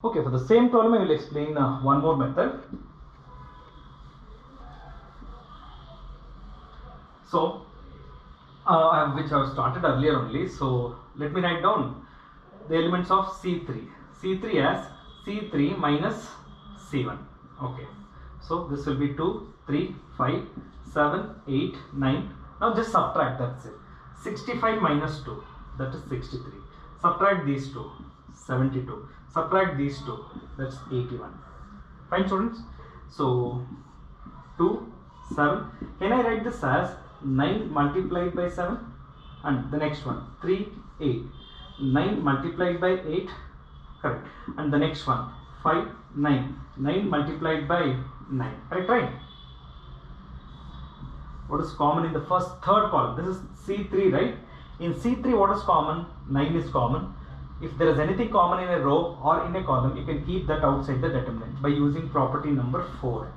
Okay, for the same problem I will explain one more method. So which I have started earlier only. So let me write down the elements of C3. C3 as C3 minus C1. Okay. So this will be 2, 3, 5, 7, 8, 9. Now just subtract, that's it. 65 minus 2, that is 63. Subtract these two, 72. Subtract these two, that's 81. Fine, students. So 2, 7. Can I write this as 9 multiplied by 7? And the next one, 3, 8. 9 multiplied by 8, correct. And the next one, 5, 9. 9 multiplied by 9, correct, right? What is common in the third column? This is C3, right? In C3, what is common? 9 is common. If there is anything common in a row or in a column, you can keep that outside the determinant by using property number 4.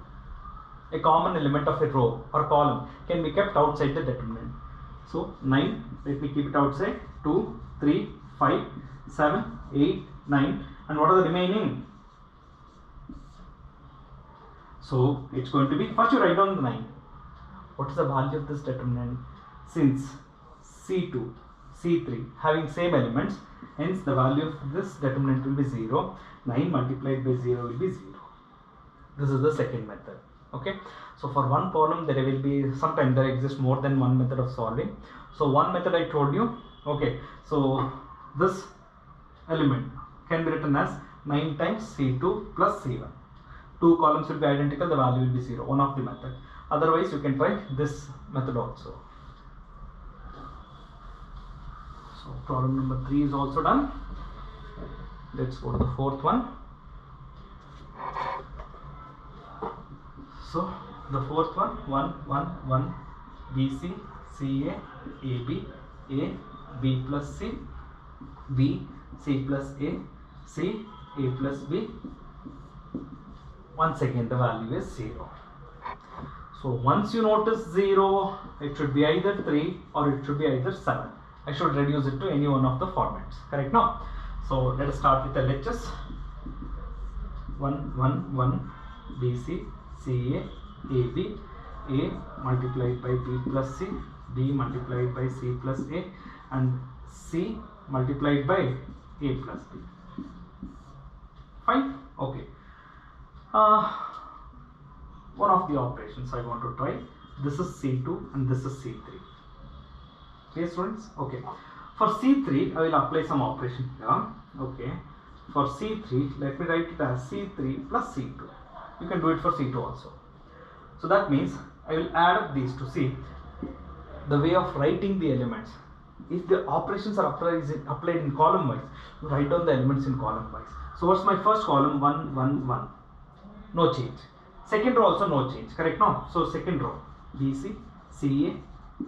A common element of a row or column can be kept outside the determinant. So 9, let me keep it outside. 2, 3, 5, 7, 8, 9. And what are the remaining? So it's going to be, first you write down the 9. What is the value of this determinant? Since C2, C3 having same elements, hence the value of this determinant will be 0. 9 multiplied by 0 will be 0. This is the second method. Okay, so for one problem there will be, sometimes there exists more than one method of solving. So one method I told you. Okay, so this element can be written as 9 times C2 plus C1. Two columns will be identical, the value will be 0, one of the method. Otherwise you can try this method also. So problem number 3 is also done. Let's go to the fourth one. So the fourth one, 1, 1, 1, BC, CA, AB, A, B plus C, B, C plus A, C, A plus B. Once again the value is 0. So once you notice 0, it should be either 3 or it should be either 7. I should reduce it to any one of the formats. Correct now? So let us start with LHS. 1, 1, 1, BC, CA, AB, A multiplied by B plus C, B multiplied by C plus A, and C multiplied by A plus B. Fine? Okay. One of the operations I want to try. This is C2 and this is C3. Okay, students? Okay. For C3, I will apply some operation here. Okay. For C3, let me write it as C3 plus C2. You can do it for C2 also. So that means I will add up these two. See, the way of writing the elements. If the operations are applied in column wise, you write down the elements in column wise. So what's my first column? 1, 1, 1. No change. Second row also no change. Correct now? So second row, BC, CA,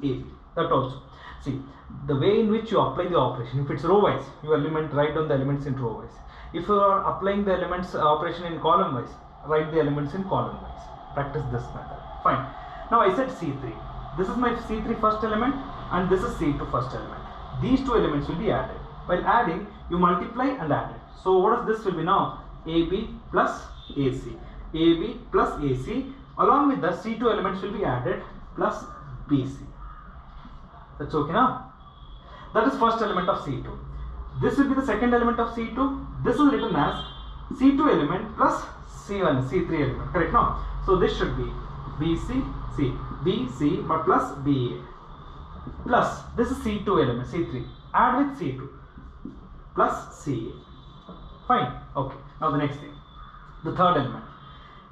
AB. That also. See, the way in which you apply the operation, if it's row wise, you write down the elements in row wise. If you are applying the elements operation in column wise, write the elements in column wise. Practice this method. Fine. Now I said C3. This is my C3 first element and this is C2 first element. These two elements will be added. While adding, you multiply and add it. So what is this will be now? AB plus AC. AB plus AC, along with the C2 elements will be added plus BC. That's okay now? That is first element of C2. This will be the second element of C2. This is written as C2 element plus C1, C3 element. Correct now? So this should be BC, C, BC but plus BA. Plus this is C2 element, C3. Add with C2 plus CA. Fine. Okay. Now the next thing. The third element.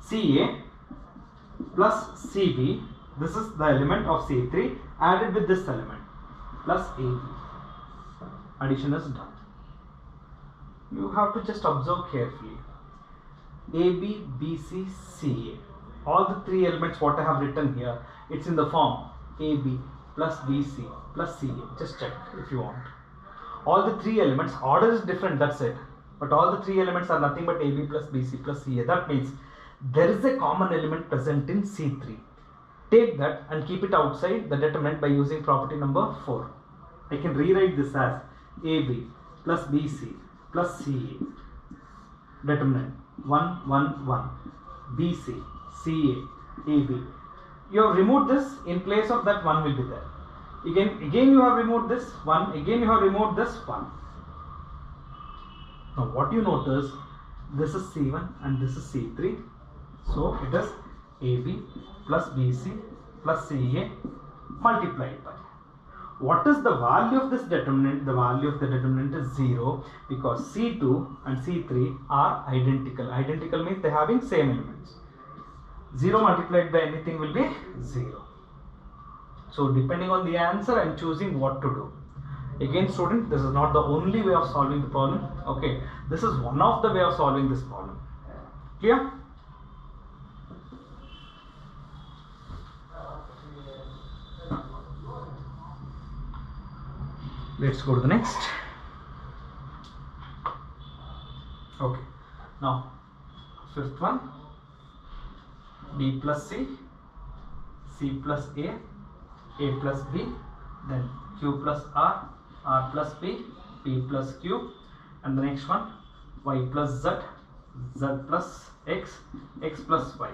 CA plus CB, this is the element of C3 added with this element plus AB. Addition is done. You have to just observe carefully. AB, BC, CA. All the three elements what I have written here, it's in the form AB plus BC plus CA. Just check if you want. All the three elements, order is different, that's it. But all the three elements are nothing but AB plus BC plus CA. That means there is a common element present in C3. Take that and keep it outside the determinant by using property number 4. I can rewrite this as AB plus BC plus CA determinant 1, 1, 1, BC, CA, AB. You have removed this, in place of that 1 will be there. Again you have removed this 1, again you have removed this 1. Now what you notice, this is C1 and this is C3. So it is AB plus BC plus CA multiplied by. What is the value of this determinant? The value of the determinant is 0 because C2 and C3 are identical. Identical means they are having same elements. 0 multiplied by anything will be 0. So depending on the answer, I am choosing what to do. Again student, this is not the only way of solving the problem. Okay, this is one of the way of solving this problem. Clear? Let's go to the next. Okay, now fifth one, B plus C, C plus A plus B, then Q plus R plus P plus Q, and the next one, Y plus Z, Z plus X plus Y.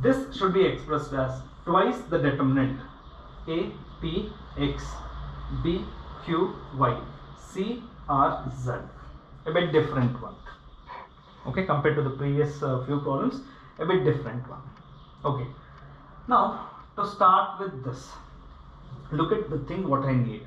This should be expressed as twice the determinant A, P, X, B, Q, Y, C, R, Z. A bit different one. Okay, compared to the previous few problems, a bit different one. Okay, now to start with this, look at the thing what I need.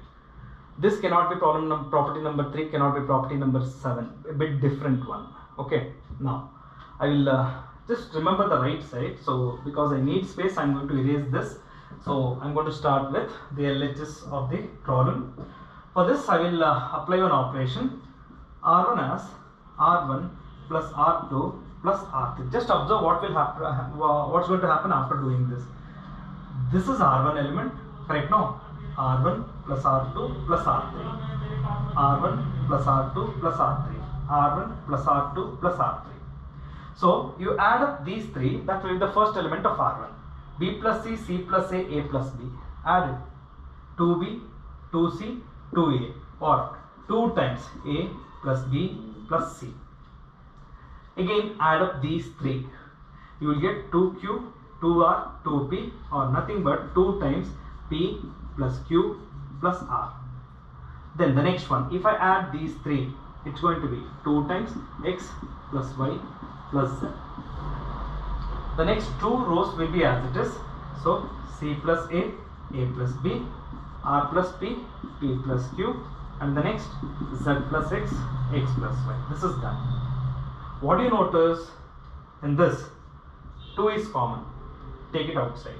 This cannot be property number 3, cannot be property number 7, a bit different one. Okay, now I will just remember the right side. So because I need space, I am going to erase this. So I am going to start with the LHS of the problem. For this I will apply one operation, R1 as R1 plus R2 plus R3. Just observe what will happen, what's going to happen after doing this. This is R1 element, right now R1 plus R2 plus R3, R1 plus R2 plus R3, R1 plus R2 plus R3. So you add up these three, that will be the first element of R1. B plus C, C plus A plus B. Add it. 2B, 2C, 2A, or 2 times A plus B plus C. Again add up these three. You will get 2Q, 2R, 2P, or nothing but 2 times P plus Q plus R. Then the next one, if I add these three, it's going to be 2 times X plus Y plus Z. The next two rows will be as it is. So C plus A plus B, R plus P, P plus Q, and the next Z plus X plus Y. This is done. What do you notice in this? 2 is common. Take it outside.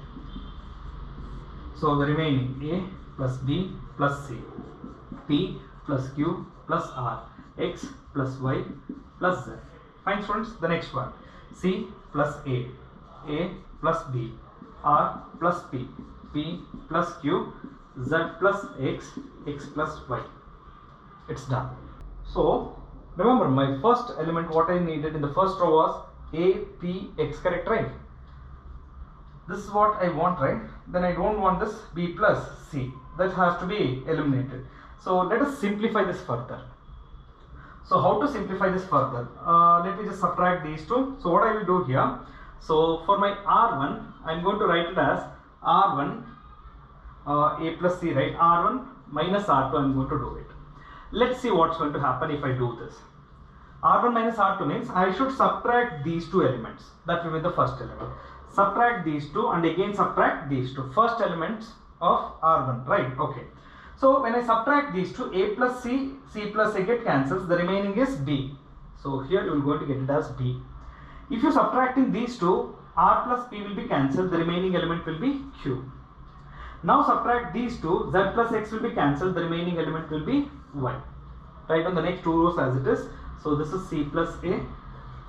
So the remaining A plus B plus C, P plus Q plus R, X plus Y plus Z. Fine students, the next one, C plus A plus B, R plus P, P plus Q, Z plus X plus Y. It's done. So remember, my first element, what I needed in the first row was A, P, X, correct, right? This is what I want, right? Then I don't want this B plus C. That has to be eliminated. So let us simplify this further. So how to simplify this further? Let me just subtract these two. So what I will do here, so for my R1, I am going to write it as R1 A plus C, right? R1 minus R2, I am going to do it. Let's see what's going to happen if I do this. R1 minus R2 means I should subtract these two elements. That will be the first element. Subtract these two and again subtract these two. First elements of R1, right? Okay. So when I subtract these two, A plus C, C plus A get cancels. The remaining is B. So here you will going to get it as B. If you subtracting these two, R plus P will be cancelled. The remaining element will be Q. Now subtract these two, Z plus X will be cancelled. The remaining element will be Y. Write on the next two rows as it is. So this is C plus A,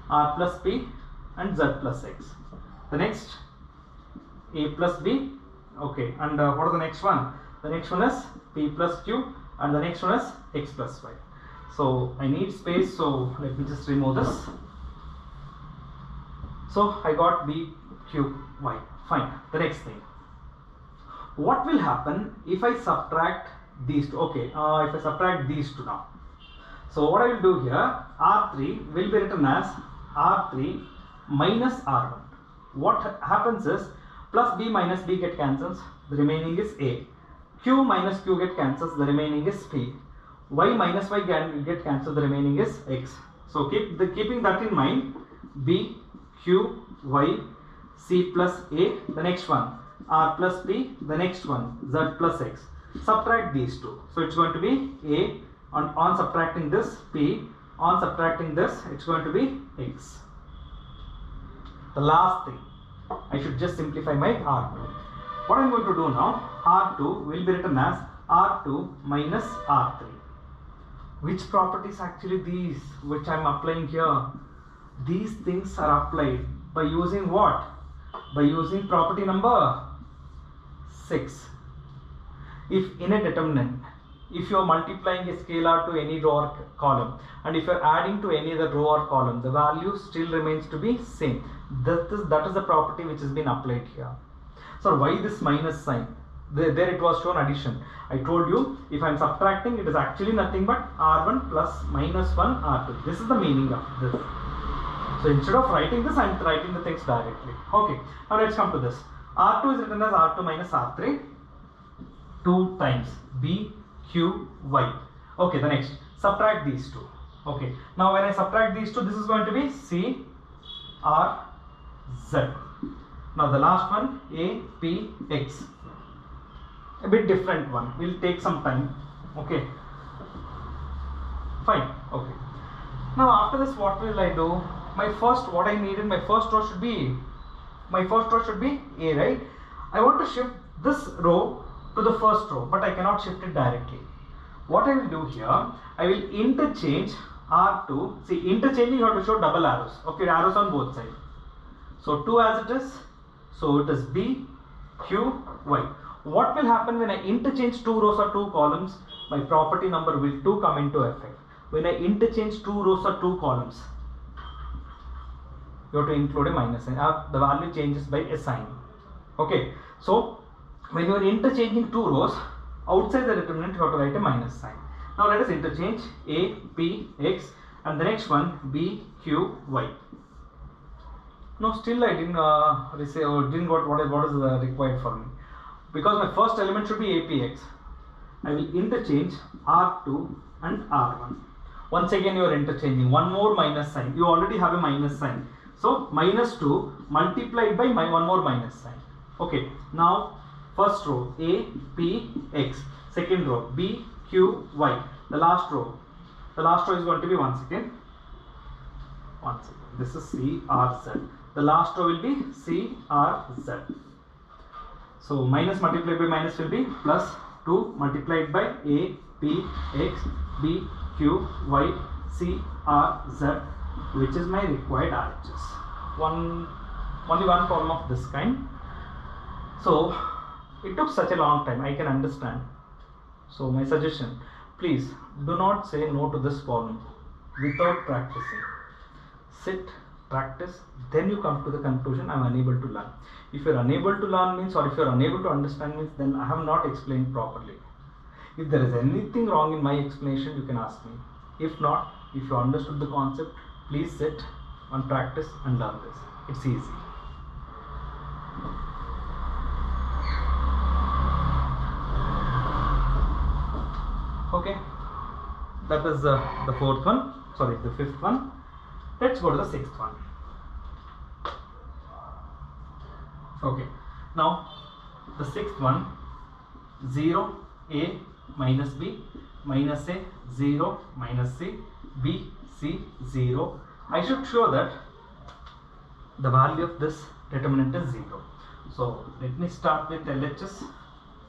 R plus P, and Z plus X. The next A plus B. Okay, and what is the next one? The next one is P plus Q, and the next one is X plus Y. So I need space, so let me just remove this. So I got B, Q, Y. Fine. The next thing. What will happen if I subtract these two? Okay, if I subtract these two now. So what I will do here, R3 will be written as R3 minus R1. What happens is plus B minus B get cancels, the remaining is A. Q minus Q get cancels, the remaining is P. Y minus Y get cancelled, the remaining is X. So keeping that in mind, B, Q, Y, C plus A, the next one, R plus P, the next one, Z plus X. Subtract these two. So it's going to be A, on subtracting this, P, on subtracting this, it's going to be X. The last thing, I should just simplify my R2. What I'm going to do now, R2 will be written as R2 minus R3. Which properties actually these which I'm applying here? These things are applied by using what? By using property number 6. If in a determinant, if you are multiplying a scalar to any row or column, and if you are adding to any other row or column, the value still remains to be same. That is the property which has been applied here. So why this minus sign? There it was shown addition. I told you if I am subtracting, it is actually nothing but R1 plus minus 1 R2. This is the meaning of this. So instead of writing this, I am writing the things directly. Okay, now let's come to this. R2 is written as R2 minus R3 2 times B, Q, Y. Okay, the next, subtract these two. Okay, now when I subtract these two, this is going to be C, R, Z. Now the last one, A, P, X. A bit different one, will take some time. Okay, fine. Okay, now after this, what will I do? My first row should be A, right? I want to shift this row to the first row, but I cannot shift it directly. What I will do here, I will interchange R2. See, interchanging you have to show double arrows. Okay, arrows on both sides. So 2 as it is. So it is B, Q, Y. What will happen when I interchange 2 rows or 2 columns? My property number will 2 come into effect. When I interchange 2 rows or 2 columns, you have to include a minus sign. The value changes by a sign. Okay, so when you are interchanging 2 rows, outside the determinant you have to write a minus sign. Now let us interchange A, P, X, and the next one B, Q, Y. No, still I didn't didn't got what is required for me, because my first element should be A, P, X. I will interchange R2 and R1. Once again you are interchanging one more minus sign. You already have a minus sign. So minus 2 multiplied by one more minus sign. Okay, now first row A, P, X. Second row B, Q, Y. The last row is going to be one second. This is C, R, Z. The last row will be C, R, Z. So minus multiplied by minus will be plus 2 multiplied by A, P, X, B, Q, Y, C, R, Z, which is my required RHS. Only one problem of this kind. So it took such a long time, I can understand. So my suggestion, please do not say no to this problem without practicing. Sit, practice, then you come to the conclusion I am unable to learn. If you are unable to learn means, or if you are unable to understand means, then I have not explained properly. If there is anything wrong in my explanation, you can ask me. If not, if you understood the concept, please sit and practice and learn this. It's easy. Okay, that is the fourth one. Sorry, the fifth one. Let's go to the sixth one. Okay, now the sixth one, 0, A minus B, minus A, 0, minus C, B, C, 0. I should show that the value of this determinant is 0. So let me start with LHS.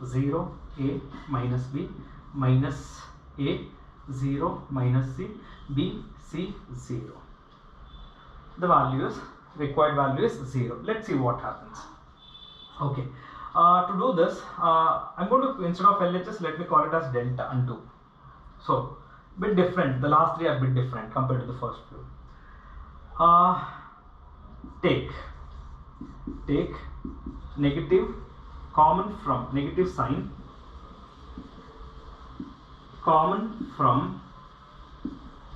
0, A minus B, minus A, 0, minus C, B, C, 0. The required value is 0. Let's see what happens. Okay, to do this, I'm going to, instead of LHS, let me call it as delta and 2. So, bit different. The last three are a bit different compared to the first few. Take negative common from negative sign common from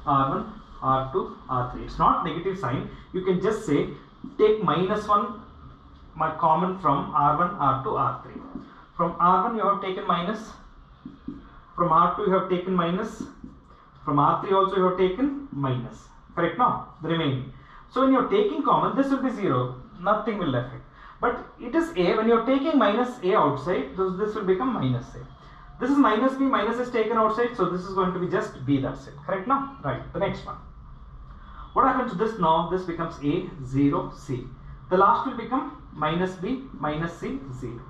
R1, R2, R3. It's not negative sign. You can just say take -1 my common from R1, R2, R3. From R1 you have taken minus, from R2 you have taken minus, from R3 also you have taken minus. Correct now? The remaining. So when you are taking common, this will be 0. Nothing will affect. But it is A. When you are taking minus A outside, this will become minus A. This is minus B. Minus is taken outside. So this is going to be just B. That's it. Correct now? Right. The next one. What happens to this now? This becomes A, 0, C. The last will become minus B, minus C, 0.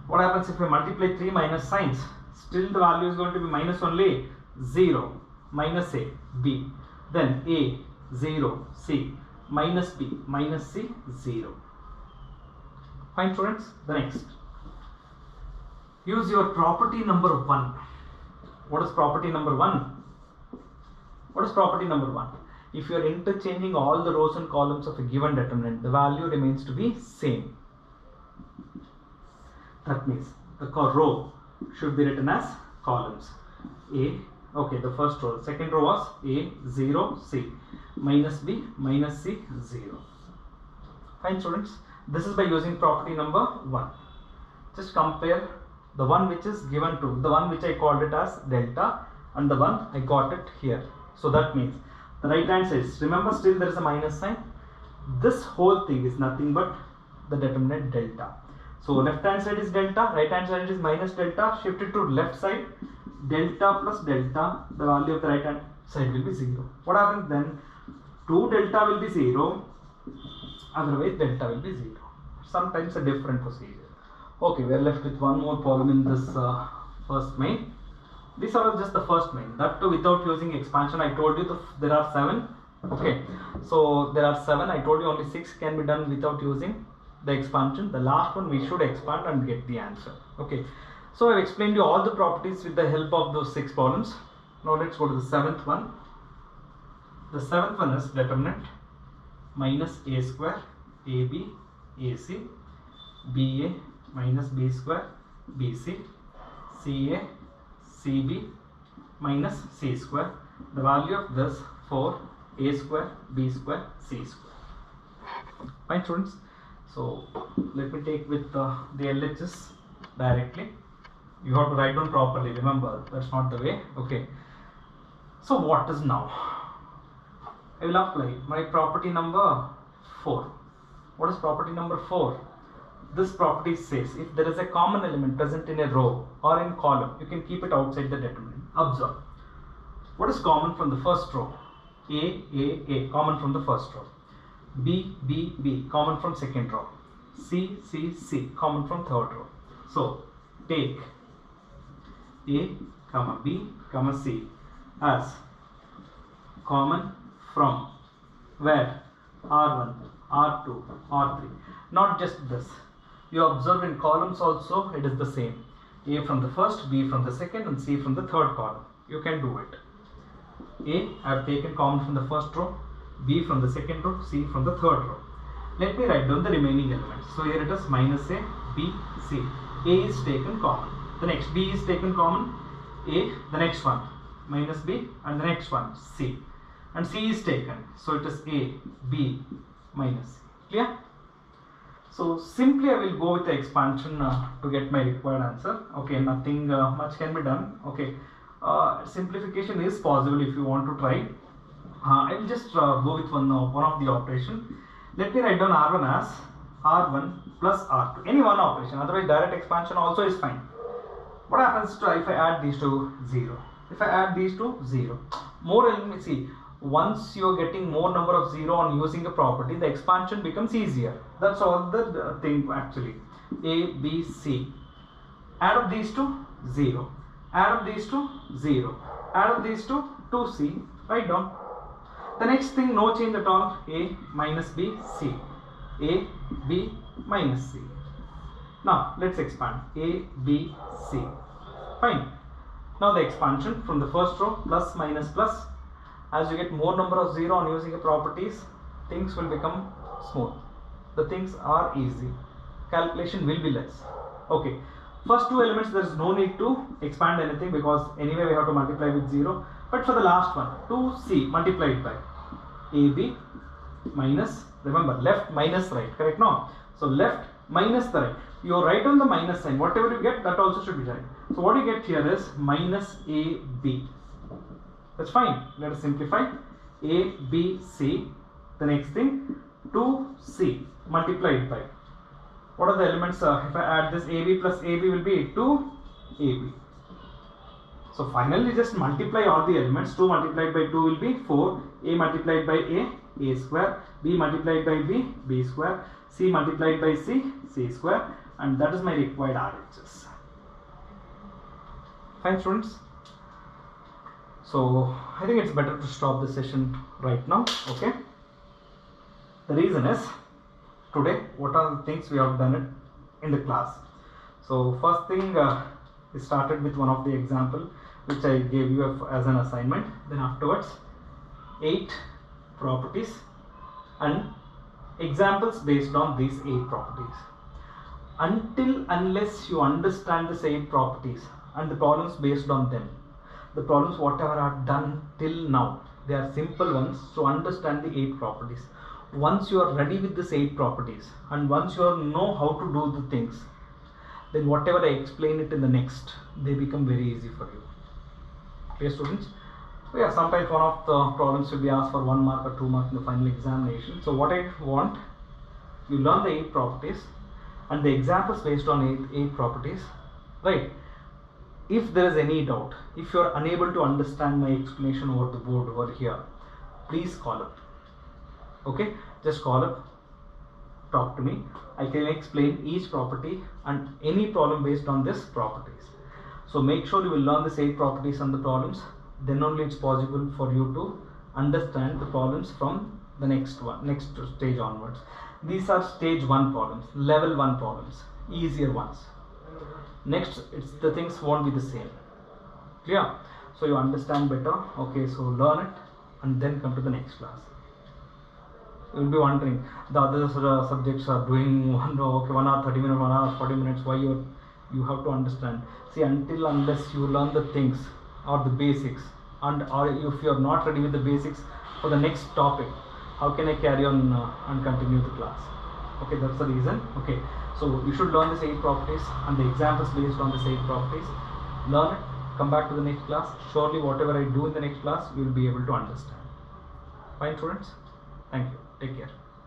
What happens if we multiply 3 minus signs? Still the value is going to be minus only. 0, minus A, B. Then A, 0, C, minus B, minus C, 0. Fine students, the next. Use your property number 1. What is property number 1? What is property number 1? If you are interchanging all the rows and columns of a given determinant, the value remains to be same. That means the row should be written as columns. A, okay, the first row. The second row was A, 0, C, minus B, minus C, 0. Fine students, this is by using property number 1. Just compare the one which is given to, the one which I called it as delta, and the one I got it here. So that means the right hand side, remember still there is a minus sign. This whole thing is nothing but the determinant delta. So left hand side is delta, right hand side is minus delta. Shift it to left side, delta plus delta, the value of the right hand side will be 0. What happens then? 2 delta will be 0, otherwise delta will be 0. Sometimes a different procedure. Okay, we are left with one more problem in this first main. These are just the first main, that too without using expansion. I told you there are 7. Okay, so there are 7. I told you only 6 can be done without using the expansion. The last one we should expand and get the answer. Okay, so I have explained you all the properties with the help of those 6 problems. Now let's go to the 7th one. The 7th one is determinant minus A square AB AC, BA minus B square BC, CA CB minus C square. The value of this 4 A square B square C square. Fine students. So let me take with the LHS directly. You have to write down properly. Remember, that's not the way. Okay. So what is now? I will apply my property number 4. What is property number 4? This property says if there is a common element present in a row or in column, you can keep it outside the determinant. Observe. What is common from the first row? A, common from the first row. B, common from second row. C, common from third row. So, take A, B, C as common from where? R1, R2, R3. Not just this. You observe in columns also it is the same. A from the first, B from the second, and C from the third column. You can do it. A, I have taken common from the first row, B from the second row, C from the third row. Let me write down the remaining elements. So here it is minus A, B, C. A is taken common. The next B is taken common. A, the next one minus B, and the next one C. And C is taken. So it is A, B, minus C. Clear? So simply I will go with the expansion to get my required answer. Okay, nothing much can be done. Okay, simplification is possible if you want to try. I will just go with one of the operation. Let me write down R1 as R1 plus R2. Any one operation. Otherwise direct expansion also is fine. What happens to if I add these to 0? If I add these to 0, more elements, see, once you are getting more number of 0 on using a property, the expansion becomes easier. That's all the thing actually. A, B, C. Add up these to 0. Add up these to 0. Add up these to 2C. Write down. The next thing, no change at all. A minus B, C. A, B, minus C. Now let's expand. A, B, C. Fine. Now the expansion from the first row, plus, minus, plus. As you get more number of 0 on using a properties, things will become smooth. The things are easy. Calculation will be less. Okay. First two elements, there is no need to expand anything because anyway we have to multiply with 0. But for the last one, 2c multiplied by AB minus, remember left minus right, correct? No, so left minus the right. You write on the minus sign, whatever you get, that also should be right. So what you get here is minus AB. That's fine. Let us simplify. A, B, C. The next thing, 2C multiplied by. What are the elements? If I add this AB plus AB will be 2AB. So finally just multiply all the elements. 2 multiplied by 2 will be 4. A multiplied by A square. B multiplied by B square. C multiplied by C square. And that is my required RHS. Fine, students. So I think it's better to stop the session right now. Okay. The reason is, today what are the things we have done it in the class. So first thing, we started with one of the example which I gave you as an assignment. Then afterwards 8 properties and examples based on these 8 properties. Unless you understand the 8 properties and the problems based on them, the problems whatever are done till now, they are simple ones. So understand the 8 properties. Once you are ready with these 8 properties and once you know how to do the things, then whatever I explain it in the next, they become very easy for you. Okay, students? So yeah, sometimes one of the problems will be asked for 1 mark or 2 marks in the final examination. So what I want, you learn the 8 properties and the examples based on 8 properties, right? If there is any doubt, if you are unable to understand my explanation over the board over here, please call up. Okay, just call up, talk to me. I can explain each property and any problem based on this properties. So make sure you will learn the 8 properties and the problems. Then only it's possible for you to understand the problems from the next stage onwards. These are stage 1 problems, level 1 problems, easier ones. Next, the things won't be the same. Clear? So you understand better. Okay, so learn it and then come to the next class. You will be wondering, the other subjects are doing 1 hour 30 minutes, 1 hour 40 minutes. Why you have to understand? See, unless you learn the things or the basics, or if you are not ready with the basics for the next topic, how can I carry on and continue the class? Okay, that's the reason. Okay, so you should learn the 8 properties and the examples based on the 8 properties. Learn it, come back to the next class. Surely whatever I do in the next class, you will be able to understand. Fine, students? Thank you. Take care.